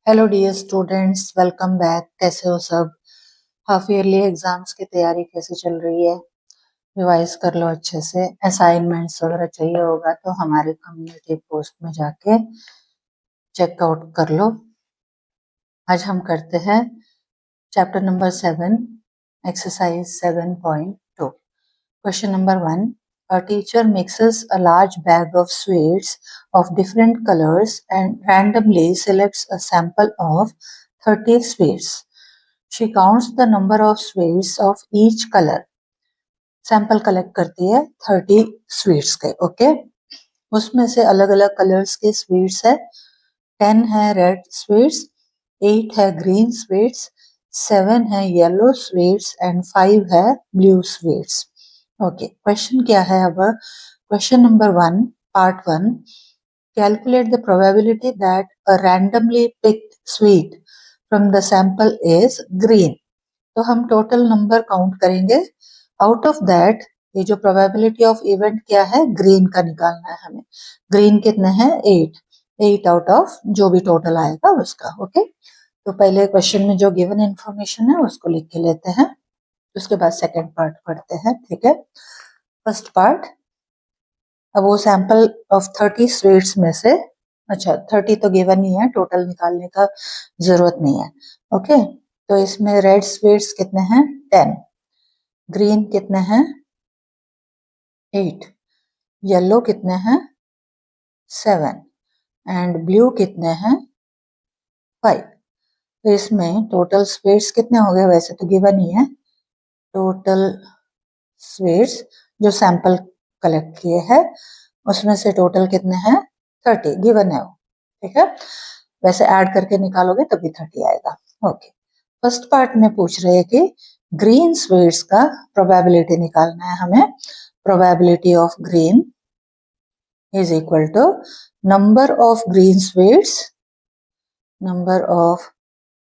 Hello dear students, welcome back. कैसे हो सब? हाफ ईयरली एग्जाम्स की तैयारी कैसे चल रही है? रिवाइज कर लो अच्छे से। असाइनमेंट्स वगैरह चाहिए होगा तो हमारे कम्युनिटी पोस्ट में जाके चेकआउट कर लो। आज हम करते हैं chapter number 7, exercise 7.2। Question number 1, a teacher mixes a large bag of sweets of different colors and randomly selects a sample of 30 sweets. She counts the number of sweets of each color. Sample collect करती है 30 sweets के। Okay, उसमें से अलग अलग colours के sweets है। 10 है रेड स्वीट्स, 8 है ग्रीन स्वीट्स, 7 है येलो स्वीट्स एंड 5 है ब्लू स्वीट्स। ओके, क्वेश्चन क्या है अब? Question number 1, part 1, calculate the probability that a randomly picked sweet from the sample is green. तो हम टोटल नंबर काउंट करेंगे। आउट ऑफ दैट ये जो प्रोबेबिलिटी ऑफ इवेंट क्या है, ग्रीन का निकालना है हमें। ग्रीन कितने हैं? 8 आउट ऑफ जो भी टोटल आएगा उसका। ओके, तो पहले क्वेश्चन में जो गिवन इंफॉर्मेशन है उसको लिख के लेते हैं, उसके बाद सेकंड पार्ट पढ़ते हैं। ठीक है, फर्स्ट पार्ट। अब वो सैंपल ऑफ 30 स्वीट्स में से, अच्छा 30 तो गिवन ही है, टोटल निकालने का जरूरत नहीं है। ओके, तो इसमें रेड स्वीट्स कितने हैं? 10, ग्रीन कितने हैं? 8, येलो कितने हैं? 7 एंड ब्लू कितने हैं? 5। तो इसमें टोटल स्वीट्स कितने हो गए? वैसे तो गिवन ही है। टोटल स्वीट्स जो सैंपल कलेक्ट किए हैं उसमें से टोटल कितने हैं? 30, गिवन है वो। ठीक है, वैसे ऐड करके निकालोगे तभी 30 आएगा। ओके, फर्स्ट पार्ट में पूछ रहे हैं कि ग्रीन स्वीट्स का प्रोबेबिलिटी निकालना है हमें। Probability of green is equal to number of green sweets, number of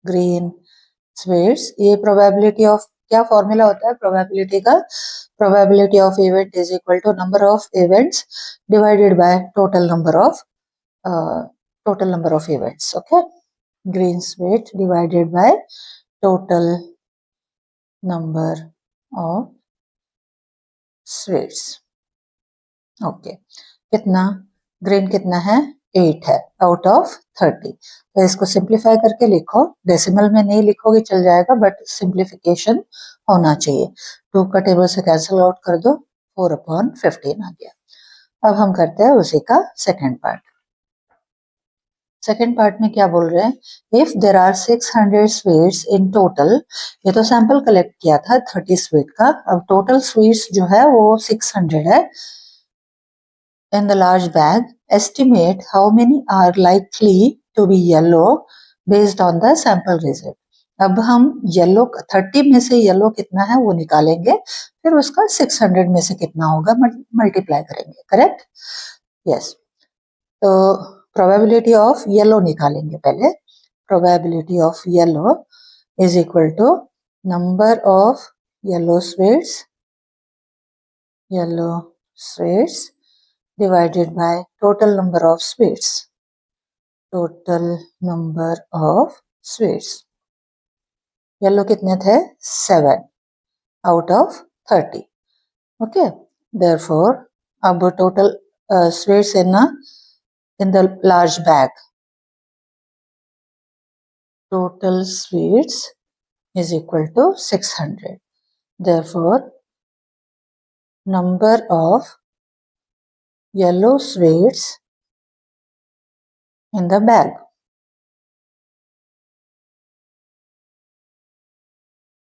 green sweets। ये प्रोबेबिलिटी ऑफ, क्या फॉर्मूला होता है प्रोबेबिलिटी का? Probability of event is equal to number of events divided by total number of events. Okay, green sweet divided by total number of sweets. Okay, कितना? Green कितना है? 8 है out of 30। तो इसको सिंप्लीफाई करके लिखो, डेसिमल में नहीं लिखोगे चल जाएगा, बट सिंप्लीफिकेशन होना चाहिए। 2 का टेबल से कैंसिल आउट कर दो, 4/15 आ गया। अब हम करते हैं उसी का सेकेंड पार्ट। सेकेंड पार्ट में क्या बोल रहे हैं? If there are 600 sweets in total, ये तो सैंपल कलेक्ट किया था 30 स्वीट का, अब टोटल स्वीट्स जो है वो 600 है। In the large bag, estimate how many are likely to be yellow based on the sample result। अब हम येलो 30 में से येलो कितना है वो निकालेंगे, फिर उसका 600 में से कितना होगा मल्टीप्लाई करेंगे। करेक्ट? यस। तो प्रोबेबिलिटी ऑफ येलो निकालेंगे पहले। Probability of yellow is equal to number of yellow sweets divided by total number of sweets. Total number of sweets. Yellow कितने थे? 7 out of 30. Okay. Therefore, अब total sweets in the large bag. Total sweets is equal to 600. Therefore, number of yellow sweets in the bag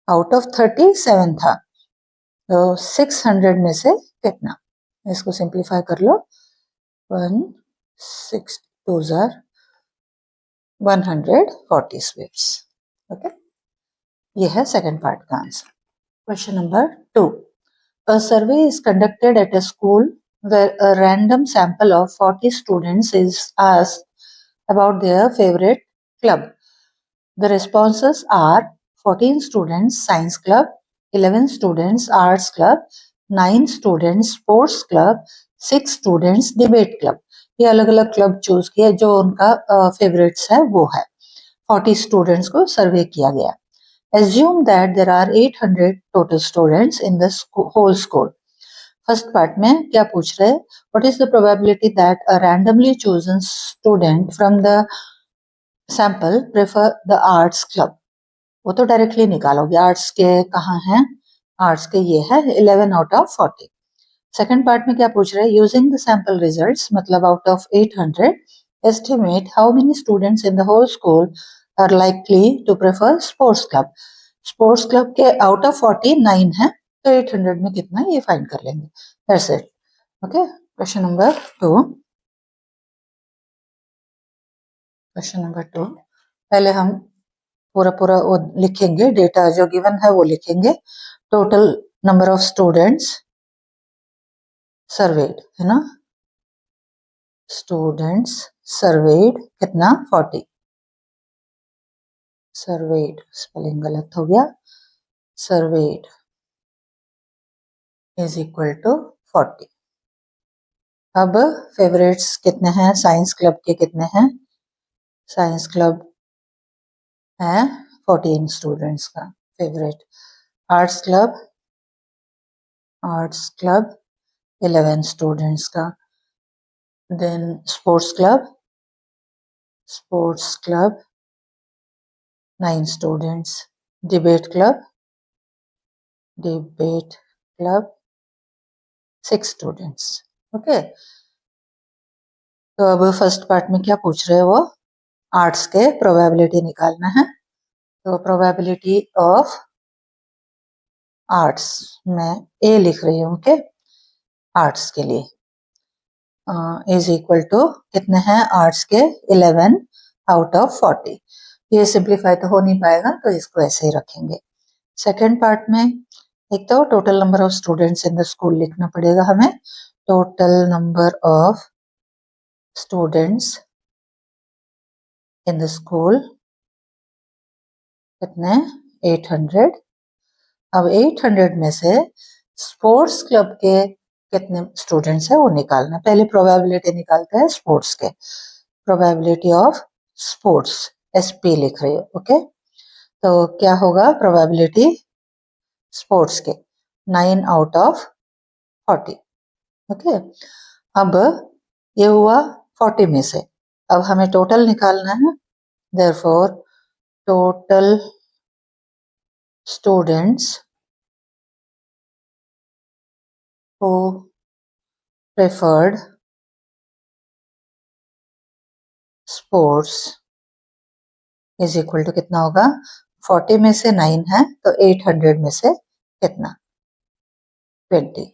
out of 37 था, तो 600 में से कितना? इसको simplify कर लो। 140 स्वीट्स। ओके, ये है सेकंड पार्ट का answer. Question number 2, a survey is conducted at a school where a random sample of 40 students is asked about their favorite club. The responses are 14 students science club, 11 students arts club, 9 students sports club, 6 students debate club। ये अलग अलग club choose किए जो उनका favourites है वो है। 40 students को सर्वे किया गया। Assume that there are 800 total students in the whole school. First part में क्या पूछ रहे हैं, what is the probability that a randomly chosen student from the sample prefer the arts club. वो तो डायरेक्टली निकालोगे, आर्ट्स के कहाँ हैं, आर्ट्स के ये है 11 आउट ऑफ 40। सेकंड पार्ट में क्या पूछ रहे हैं, यूजिंग द सैंपल रिजल्ट्स मतलब out of 800 estimate how many students in the whole school are likely to prefer sports club. Sports club के आउट ऑफ 49 है, तो 800 में कितना ये फाइंड कर लेंगे। That's it. Okay, question number 2। Question number 2 पहले हम पूरा वो लिखेंगे, डेटा जो गिवन है वो लिखेंगे। Total number of students served है ना, स्टूडेंट्स सर्वेड कितना 40, सर्वेड स्पेलिंग गलत हो गया, सर्वेड इज इक्वल टू 40। अब फेवरेट्स कितने हैं, साइंस क्लब के कितने हैं, साइंस क्लब है 14 स्टूडेंट्स का फेवरेट। आर्ट्स क्लब 11 स्टूडेंट्स का। Then sports club 9 students. Debate club 6 students. Okay, तो अब फर्स्ट पार्ट में क्या पूछ रहे हैं, वो आर्ट्स के प्रोबेबिलिटी निकालना है। तो प्रोबेबिलिटी ऑफ आर्ट्स में ए लिख रही हूँ, ओके, आर्ट्स के लिए इज इक्वल टू कितने हैं आर्ट्स के 11 आउट ऑफ 40। ये सिंप्लीफाई तो हो नहीं पाएगा, तो इसको ऐसे ही रखेंगे। सेकेंड पार्ट में एक तो total number of students in the school लिखना पड़ेगा हमें। Total number of students in the school कितने 800। अब 800 में से स्पोर्ट्स क्लब के कितने स्टूडेंट्स है वो निकालना। पहले प्रोबेबिलिटी निकालते हैं स्पोर्ट्स के। प्रोबेबिलिटी ऑफ स्पोर्ट्स एसपी लिख रही है, ओके। तो क्या होगा प्रोबेबिलिटी स्पोर्ट्स के 9 आउट ऑफ 40, ओके। अब ये हुआ 40 में से, अब हमें टोटल निकालना है। Therefore total students who preferred sports is equal to कितना होगा, 40 में से 9 है तो 800 में से कितना 20,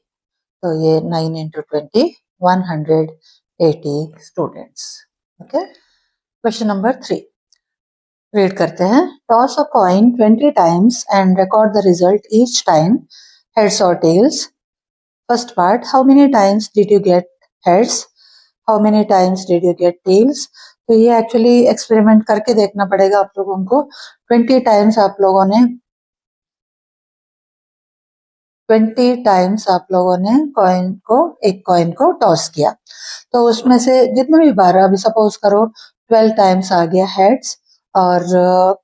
तो ये 9 into 20 180 students. Okay, question number 3 read करते हैं। Toss a coin 20 times and record the result each time, heads or tails. First part, how many times did you get heads, how many times did you get tails. तो ये actually experiment करके देखना पड़ेगा आप लोगों को। 20 times आप लोगों ने एक कॉइन को टॉस किया, तो उसमें से जितने भी 12, अभी सपोज करो 12 टाइम्स आ गया हेड्स और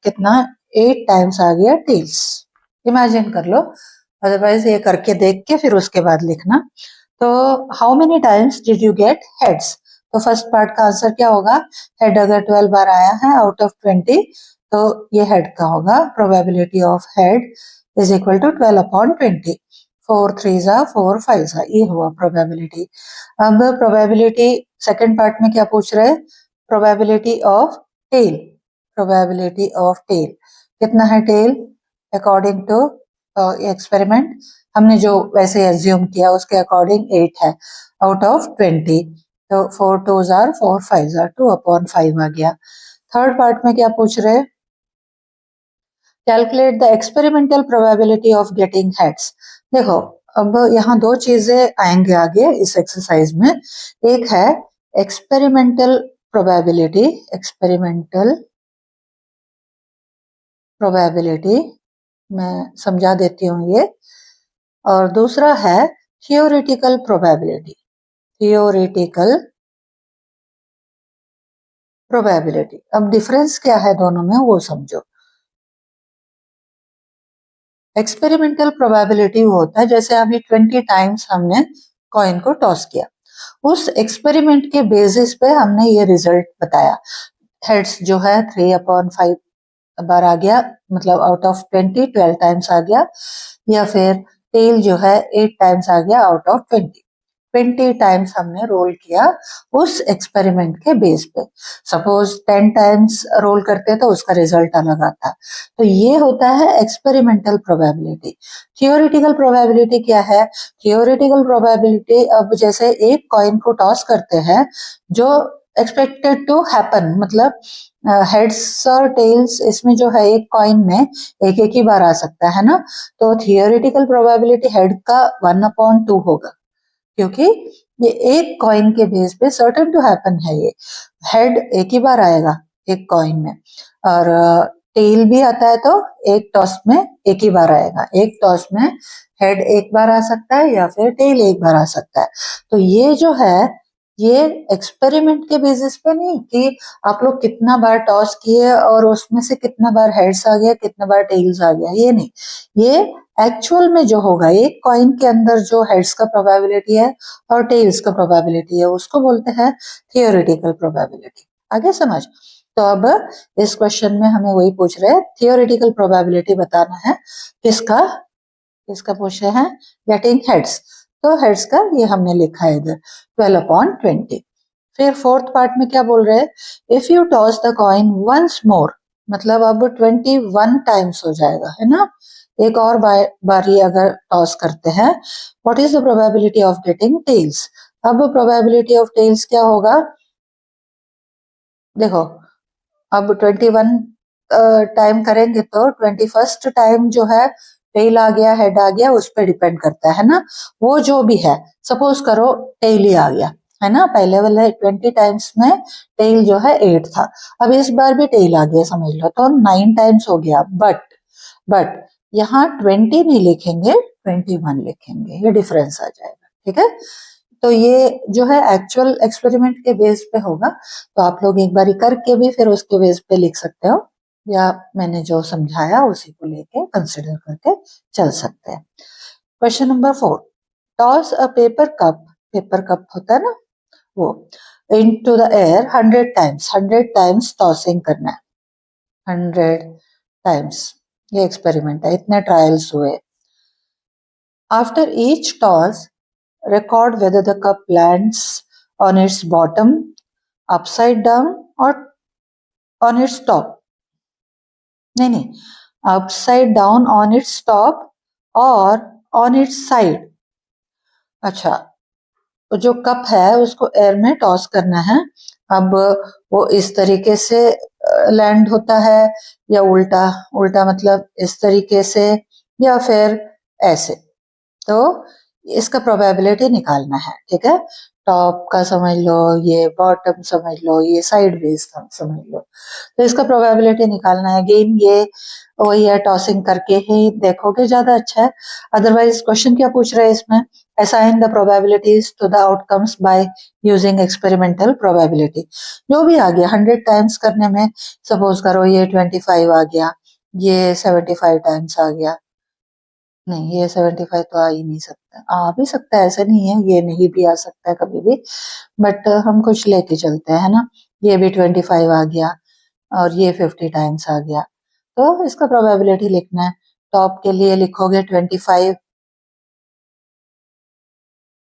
कितना 8 टाइम्स आ गया टेल्स। इमेजिन कर लो, अदरवाइज ये करके देख के फिर उसके बाद लिखना। तो how many times did you get heads, तो फर्स्ट पार्ट का आंसर क्या होगा, हेड अगर 12 बार आया है आउट ऑफ 20 तो ये हेड का होगा। Probability of head is equal to 12 upon 20। 4 3 4 5 ये हुआ प्रोबेबिलिटी। अब प्रोबेबिलिटी सेकंड पार्ट में क्या पूछ रहे हैं, probability of tail. Probability of tail कितना है, टेल अकॉर्डिंग टू एक्सपेरिमेंट हमने जो वैसे एज्यूम किया उसके अकॉर्डिंग 8 है आउट ऑफ 20, तो 4 2 4 5 2 अपॉन 5 आ गया। थर्ड पार्ट में क्या पूछ रहे हैं, calculate the experimental probability of getting heads. देखो अब यहाँ दो चीजें आएंगे आगे इस एक्सरसाइज में। एक है एक्सपेरिमेंटल प्रोबेबिलिटी, एक्सपेरिमेंटल प्रोबेबिलिटी मैं समझा देती हूँ ये, और दूसरा है थियोरेटिकल प्रोबेबिलिटी। Theoretical probability. अब डिफरेंस क्या है दोनों में वो समझो। एक्सपेरिमेंटल प्रोबेबिलिटी होता है जैसे अभी 20 टाइम्स हमने कॉइन को टॉस किया, उस एक्सपेरिमेंट के बेसिस पे हमने ये रिजल्ट बताया। हेड्स जो है 3/5 बार आ गया, मतलब आउट ऑफ 20 12 टाइम्स आ गया, या फिर टेल जो है 8 टाइम्स आ गया आउट ऑफ 20 टाइम्स हमने रोल किया उस एक्सपेरिमेंट के बेस पे। सपोज 10 टाइम्स रोल करते तो उसका रिजल्ट अलग आता। तो ये होता है एक्सपेरिमेंटल प्रोबेबिलिटी। थियोरेटिकल प्रोबेबिलिटी क्या है? थियोरेटिकल प्रोबेबिलिटी, अब जैसे एक कॉइन को टॉस करते हैं जो एक्सपेक्टेड टू हैपन, मतलब हेड्स और टेल्स, इसमें जो है एक कॉइन में एक एक ही बार आ सकता है ना, तो थियोरेटिकल प्रोबेबिलिटी हेड का 1/2 होगा, क्योंकि ये एक कॉइन के बेस पे सर्टेन टू हैपन है। ये हेड एक ही बार आएगा एक कॉइन में, और टेल भी आता है तो एक टॉस में एक ही बार आएगा। एक टॉस में हेड एक बार आ सकता है या फिर टेल एक बार आ सकता है। तो ये जो है ये एक्सपेरिमेंट के बेसिस पे नहीं कि आप लोग कितना बार टॉस किए और उसमें से कितना बार हेड्स आ गया कितना बार टेल्स आ गया, ये नहीं। ये एक्चुअल में जो होगा एक कॉइन के अंदर जो हेड्स का प्रोबेबिलिटी है और टेल्स का प्रोबेबिलिटी है उसको बोलते हैं थियोरेटिकल प्रोबेबिलिटी। आगे समझ। तो अब इस क्वेश्चन में हमें वही पूछ रहे हैं, थियोरेटिकल प्रोबेबिलिटी बताना है। किसका? किसका पूछ रहे हैं? Getting heads. तो हेड्स का ये हमने लिखा है इधर 12/20। फिर फोर्थ पार्ट में क्या बोल रहे हैं? If you toss the coin once more, मतलब अब 21 टाइम्स हो जाएगा, है ना। एक और बारी अगर टॉस करते हैं, what is the probability of getting tails? अब प्रोबेबिलिटी ऑफ टेल्स क्या होगा? देखो, अब 21 टाइम करेंगे तो 21st टाइम जो है टेल आ गया हेड आ गया उस पर डिपेंड करता है ना, वो जो भी है। सपोज करो टेल ही आ गया, है ना, पहले वाले 20 टाइम्स में टेल जो है 8 था, अब इस बार भी टेल आ गया समझ लो तो 9 टाइम्स हो गया। बट यहाँ 20 नहीं लिखेंगे, 21 लिखेंगे, ये डिफरेंस आ जाएगा। ठीक है, तो ये जो है एक्चुअल एक्सपेरिमेंट के बेस पे होगा, तो आप लोग एक बारी करके भी फिर उसके बेस पे लिख सकते हो, या मैंने जो समझाया उसी को लेके कंसिडर करके चल सकते हैं। Question number 4, toss a paper cup, paper cup होता है ना वो, into the air 100 times, 100 times tossing करना है, 100 टाइम्स। ये एक्सपेरिमेंट है, इतने ट्रायल्स हुए। After each toss record whether the cup lands on its bottom, upside down or on its top. नहीं, upside down on its top और on its side। अच्छा, तो जो कप है उसको एयर में टॉस करना है। अब वो इस तरीके से लैंड होता है या उल्टा, उल्टा मतलब इस तरीके से, या फिर ऐसे। तो इसका प्रोबेबिलिटी निकालना है। ठीक है, टॉप का समझ लो, ये बॉटम समझ लो, ये साइडवेज समझ लो, तो इसका प्रोबेबिलिटी निकालना है। अगेन ये वही है, टॉसिंग करके ही देखोगे ज्यादा अच्छा है। अदरवाइज क्वेश्चन क्या पूछ रहे हैं इसमें? Assign the probabilities to the outcomes by using experimental probability. जो भी आ गया 100 टाइम्स करने में, सपोज करो ये 25 आ गया, ये 75 टाइम्स आ गया, नहीं ये 75 तो आ ही नहीं सकता, आ भी सकता है ऐसा नहीं है, ये नहीं भी आ सकता है कभी भी, बट हम कुछ लेके चलते हैं ना। ये भी 25 आ गया और ये 50 टाइम्स आ गया, तो इसका प्रोबेबिलिटी लिखना है। टॉप के लिए लिखोगे 25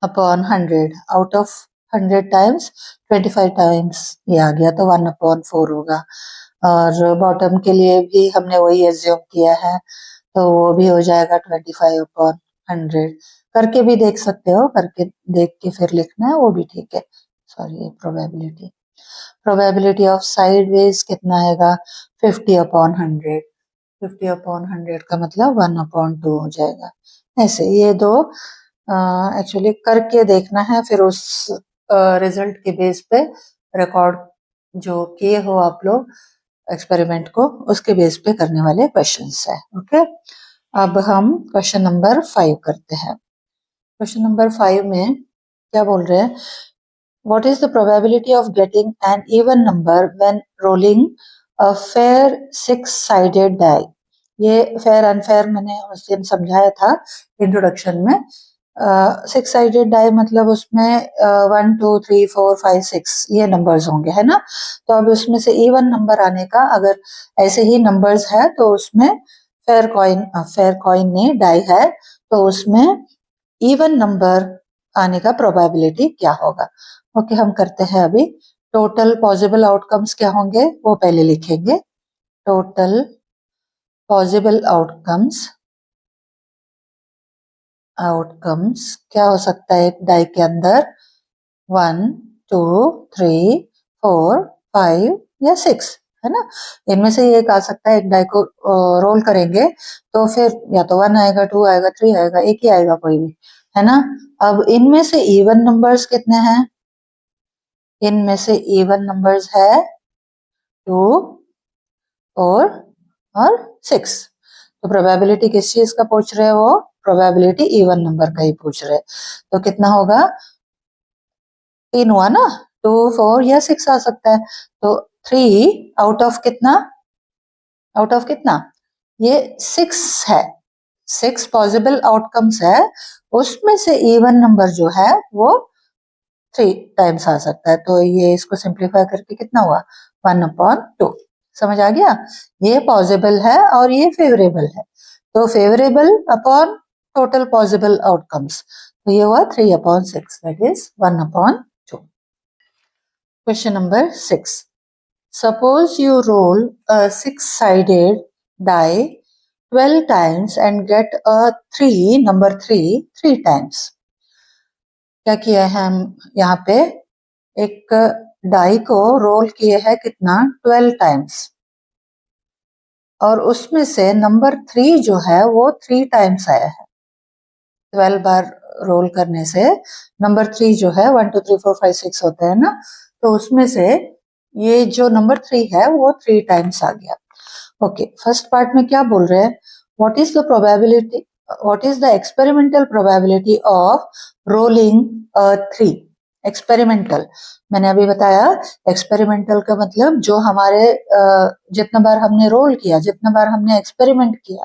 upon 100, out of 100 times 25 times ये आ गया तो 1/4 होगा। और बॉटम के लिए भी हमने वही एज्यूम किया है, तो वो भी हो जाएगा 25/100। करके भी देख सकते हो, करके देख के फिर लिखना है, वो भी ठीक है। Sorry, probability, probability of sideways कितना आएगा? 50/100, 50/100 का मतलब 1/2 हो जाएगा। ऐसे ये दो एक्चुअली करके देखना है, फिर उस रिजल्ट के बेस पे रिकॉर्ड जो किए हो आप लोग एक्सपेरिमेंट को, उसके बेस पे करने वाले क्वेश्चंस है। ओके, अब हम क्वेश्चन नंबर 5 करते हैं। क्वेश्चन नंबर 5 में क्या बोल रहे हैं? What is the probability of getting an even number when rolling a fair six-sided die? ये फेयर अनफेयर मैंने उस दिन समझाया था इंट्रोडक्शन में। सिक्स साइडेड डाई मतलब उसमें 1 2 3 4 5 6 ये नंबर्स होंगे, है ना। तो अब उसमें से इवन नंबर आने का, अगर ऐसे ही नंबर्स है तो उसमें फेयर कॉइन ने डाई है तो उसमें इवन नंबर आने का प्रोबेबिलिटी क्या होगा। ओके, हम करते हैं अभी। टोटल पॉसिबल आउटकम्स क्या होंगे वो पहले लिखेंगे। टोटल पॉसिबल आउटकम्स क्या हो सकता है एक डाई के अंदर, 1 2 3 4 5 या 6, है ना। इनमें से एक आ सकता है। एक डाई को रोल करेंगे तो फिर या तो 1 आएगा, 2 आएगा, 3 आएगा, एक ही आएगा कोई भी, है ना। अब इनमें से इवन नंबर्स कितने हैं? इनमें से इवन नंबर्स है 2 4 और 6। तो प्रोबेबिलिटी किस चीज का पूछ रहे हो? प्रोबेबिलिटी इवन नंबर का ही पूछ रहे। तो कितना होगा? 3 हुआ ना, 2 4 या 6 आ सकता है। तो 3 आउट ऑफ कितना? आउट ऑफ कितना? ये 6 है। 6 पॉसिबल आउटकम्स है, उसमें से इवन नंबर जो है वो 3 टाइम्स आ सकता है। तो ये इसको सिंप्लीफाई करके कितना हुआ? 1/2। समझ आ गया? ये पॉसिबल है और ये फेवरेबल है। तो favourable upon total possible outcomes, तो ये हुआ 3/6, that is 1/2। Question number 6। Suppose you roll a six-sided die 12 times and get a number 3 times. क्या किया है हम यहाँ पे? एक डाई को रोल किए है कितना? 12 टाइम्स, और उसमें से नंबर 3 जो है वो 3 टाइम्स आया है। 12 बार रोल करने से नंबर 3 जो है 1 2 3 4 5 6 होते हैं ना, तो उसमें से ये जो नंबर 3 है वो 3 टाइम्स आ गया। ओके, फर्स्ट पार्ट में क्या बोल रहे हैं? What is the probability, what is the experimental probability of rolling a 3? Experimental मैंने अभी बताया। एक्सपेरिमेंटल का मतलब जो हमारे जितना बार हमने रोल किया, जितना बार हमने एक्सपेरिमेंट किया,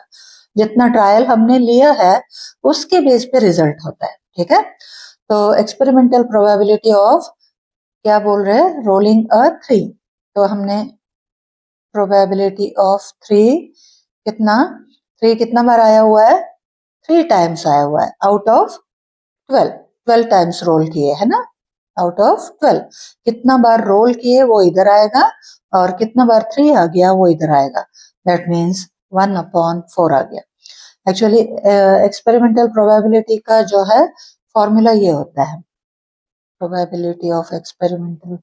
जितना ट्रायल हमने लिया है उसके बेस पे रिजल्ट होता है, ठीक है। तो एक्सपेरिमेंटल प्रोबेबिलिटी ऑफ क्या बोल रहे हैं? Rolling a 3। तो हमने प्रोबेबिलिटी ऑफ 3 कितना? 3 कितना बार आया हुआ है? 3 टाइम्स आया हुआ है आउट ऑफ 12। 12 टाइम्स रोल किए, है ना, आउट ऑफ 12। कितना बार रोल किए वो इधर आएगा, और कितना बार 3 आ गया वो इधर आएगा। दैट मीन्स 1/4 आ गया। एक्चुअली एक्सपेरिमेंटल प्रोबेबिलिटी का जो है फॉर्मूला ये होता है। प्रोबेबिलिटी ऑफ एक्सपेरिमेंटल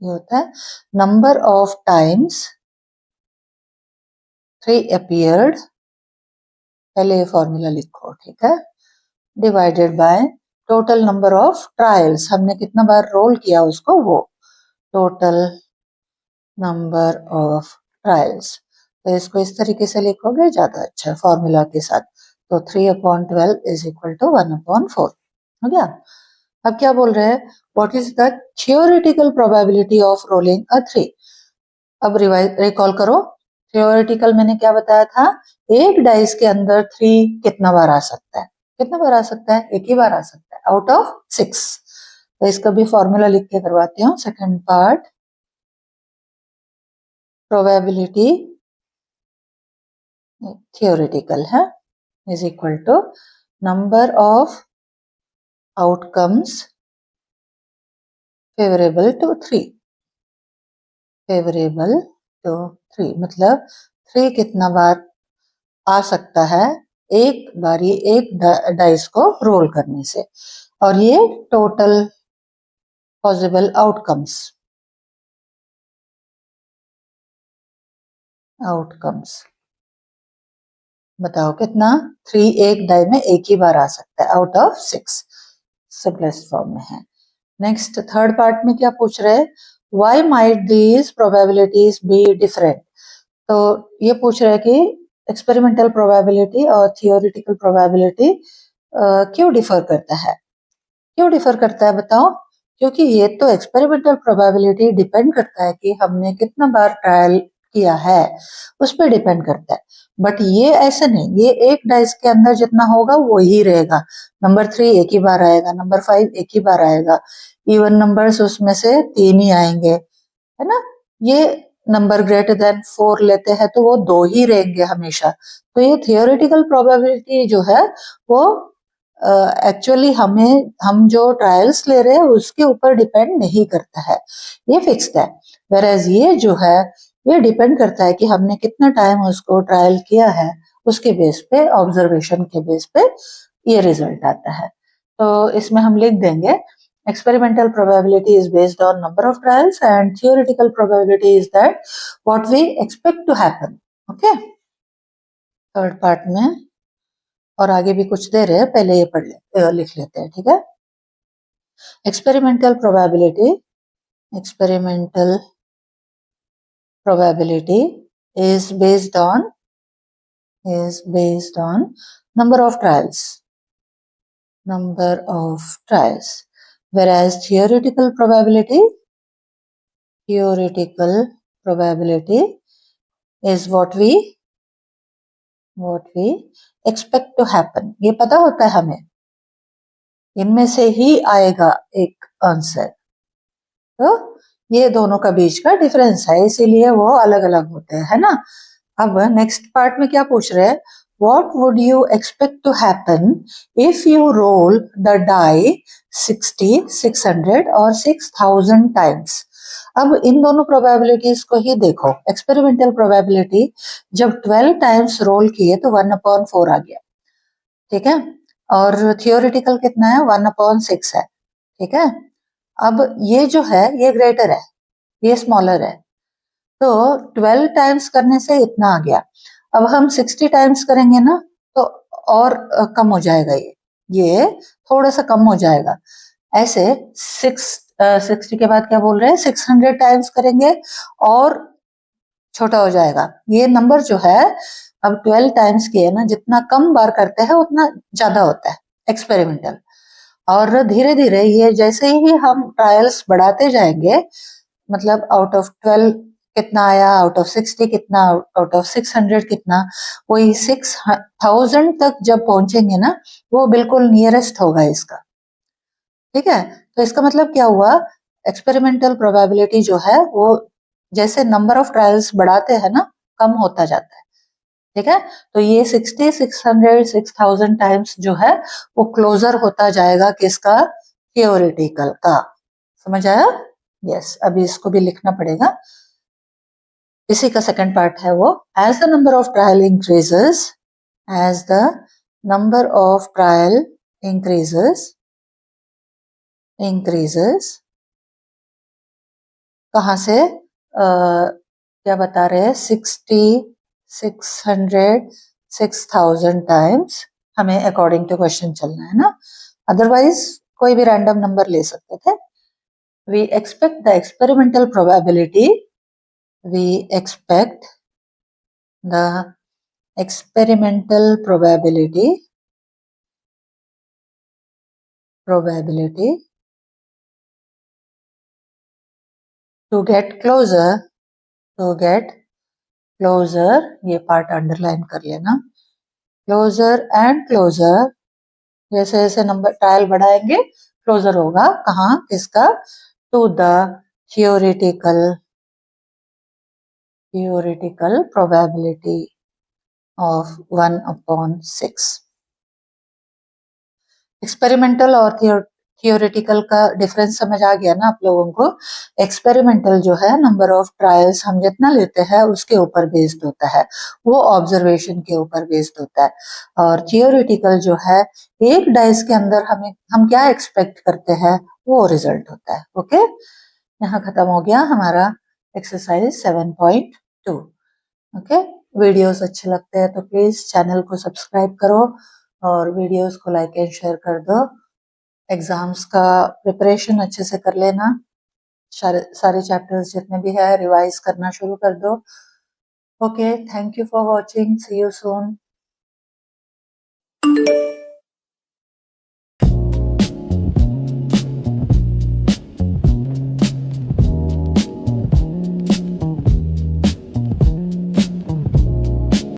ये होता है नंबर ऑफ टाइम्स 3 appeared, पहले ये फॉर्मूला लिखो, ठीक है, divided by total number of trials, हमने कितना बार रोल किया उसको, वो टोटल नंबर ऑफ ट्रायल्स। तो इसको इस तरीके से लिखोगे ज्यादा अच्छा फॉर्मूला के साथ। तो 3/12 इज इक्वल टू 1/4 हो गया। अब क्या बोल रहे हैं? What is the theoretical probability of rolling a 3? अब रिकॉल करो। थियोरेटिकल मैंने क्या बताया था? एक डाइस के अंदर 3 कितना बार आ सकता है? कितना बार आ सकता है? एक ही बार आ सकता है आउट ऑफ 6। तो इसका भी फॉर्मूला लिख के करवाती हूँ। सेकंड पार्ट, प्रोबेबिलिटी थियोरेटिकल है is equal to number of outcomes favourable to 3। Favourable to 3 मतलब 3 कितना बार आ सकता है एक बारी एक डाइस को रोल करने से, और ये टोटल पॉसिबल आउटकम्स बताओ कितना? 3 एक डाई में एक ही बार आ सकता है आउट ऑफ 6, सिंपलेस्ट फॉर्म में है। नेक्स्ट थर्ड पार्ट में क्या पूछ रहे हैं? Why might these probabilities be different? तो ये पूछ रहे हैं कि एक्सपेरिमेंटल प्रोबेबिलिटी और थियोरेटिकल प्रोबेबिलिटी क्यों डिफर करता है? क्यों डिफर करता है बताओ? क्योंकि ये तो एक्सपेरिमेंटल प्रोबेबिलिटी डिपेंड करता है कि हमने कितना बार ट्रायल किया है, उस पर डिपेंड करता है। बट ये ऐसे नहीं, ये एक डाइस के अंदर जितना होगा वो ही रहेगा। नंबर 3 एक ही बार आएगा, नंबर 5 एक ही बार आएगा, इवन नंबर्स उसमें से 3 ही आएंगे, है ना। ये नंबर ग्रेटर देन 4 लेते हैं तो वो 2 ही रहेंगे हमेशा। तो ये थियोरेटिकल प्रोबेबिलिटी जो है वो एक्चुअली हम जो ट्रायल्स ले रहे हैं उसके ऊपर डिपेंड नहीं करता है, ये फिक्स्ड है। वेरएज ये जो है ये डिपेंड करता है कि हमने कितना टाइम उसको ट्रायल किया है, उसके बेस पे, ऑब्जर्वेशन के बेस पे ये रिजल्ट आता है। तो इसमें हम लिख देंगे experimental probability is based on number of trials and theoretical probability is that what we expect to happen. Okay, third part में और आगे भी कुछ दे रहे हैं, पहले ये लिख लेते हैं, ठीक है। experimental probability is based on number of trials, whereas theoretical probability is what we expect to happen. ये पता होता है हमें, इनमें से ही आएगा एक आंसर। तो ये दोनों का बीच का डिफरेंस है, इसीलिए वो अलग अलग होते हैं, है ना। अब नेक्स्ट पार्ट में क्या पूछ रहे हैं, what would you expect to happen if you roll the die 60, 600 और 6000 times। अब इन दोनों प्रोबेबिलिटीज को ही देखो। एक्सपेरिमेंटल प्रोबेबिलिटी जब 12 टाइम्स रोल किए तो 1/4 आ गया, ठीक है। और थियोरिटिकल कितना है, 1/6 है, ठीक है। अब ये जो है ये ग्रेटर है, ये स्मॉलर है, तो 12 टाइम्स करने से इतना आ गया। अब हम 60 टाइम्स करेंगे ना तो और कम हो जाएगा, ये थोड़ा सा कम हो जाएगा। ऐसे 60 के बाद क्या बोल रहे हैं, 600 टाइम्स करेंगे और छोटा हो जाएगा। ये नंबर जो है अब 12 टाइम्स किए ना, जितना कम बार करते हैं उतना ज्यादा होता है एक्सपेरिमेंटल। और धीरे धीरे ये जैसे ही हम ट्रायल्स बढ़ाते जाएंगे, मतलब आउट ऑफ 12 कितना आया, आउट ऑफ 60 कितना, आउट ऑफ 600 कितना, वही 6000 तक जब पहुंचेंगे ना वो बिल्कुल नियरेस्ट होगा इसका, ठीक है। तो इसका मतलब क्या हुआ, एक्सपेरिमेंटल प्रोबेबिलिटी जो है वो जैसे नंबर ऑफ ट्रायल्स बढ़ाते हैं ना कम होता जाता है, ठीक है। तो ये 60, 600, 6000 टाइम्स जो है वो क्लोजर होता जाएगा किसका, थियोरेटिकल का। समझ आया? यस, अभी इसको भी लिखना पड़ेगा, इसी का सेकंड पार्ट है वो। As the number of trial increases, as the number of trial increases कहाँ से, क्या बता रहे हैं, 60, 600, 6000 टाइम्स हमें अकॉर्डिंग टू क्वेश्चन चलना है ना, अदरवाइज कोई भी रैंडम नंबर ले सकते थे। We expect the experimental probability to get closer, ये पार्ट अंडरलाइन कर लेना, closer and closer, जैसे जैसे नंबर ट्रायल बढ़ाएंगे क्लोजर होगा कहाँ, किसका, to the theoretical probability of 1/6। Experimental और थियोरेटिकल का डिफरेंस समझ आ गया ना आप लोगों को। एक्सपेरिमेंटल जो है नंबर ऑफ ट्रायल्स हम जितना लेते हैं उसके ऊपर बेस्ड होता है, वो ऑब्जर्वेशन के ऊपर बेस्ड होता है। और थियोरेटिकल जो है एक डाइस के अंदर हम क्या एक्सपेक्ट करते हैं वो रिजल्ट होता है। ओके, यहाँ खत्म हो गया हमारा एक्सरसाइज 7.2। ओके, वीडियोस अच्छे लगते हैं तो प्लीज चैनल को सब्सक्राइब करो और वीडियोस को लाइक एंड शेयर कर दो। एग्जाम्स का प्रिपरेशन अच्छे से कर लेना, सारे चैप्टर्स जितने भी है रिवाइज करना शुरू कर दो। Okay, thank you for watching, see you soon.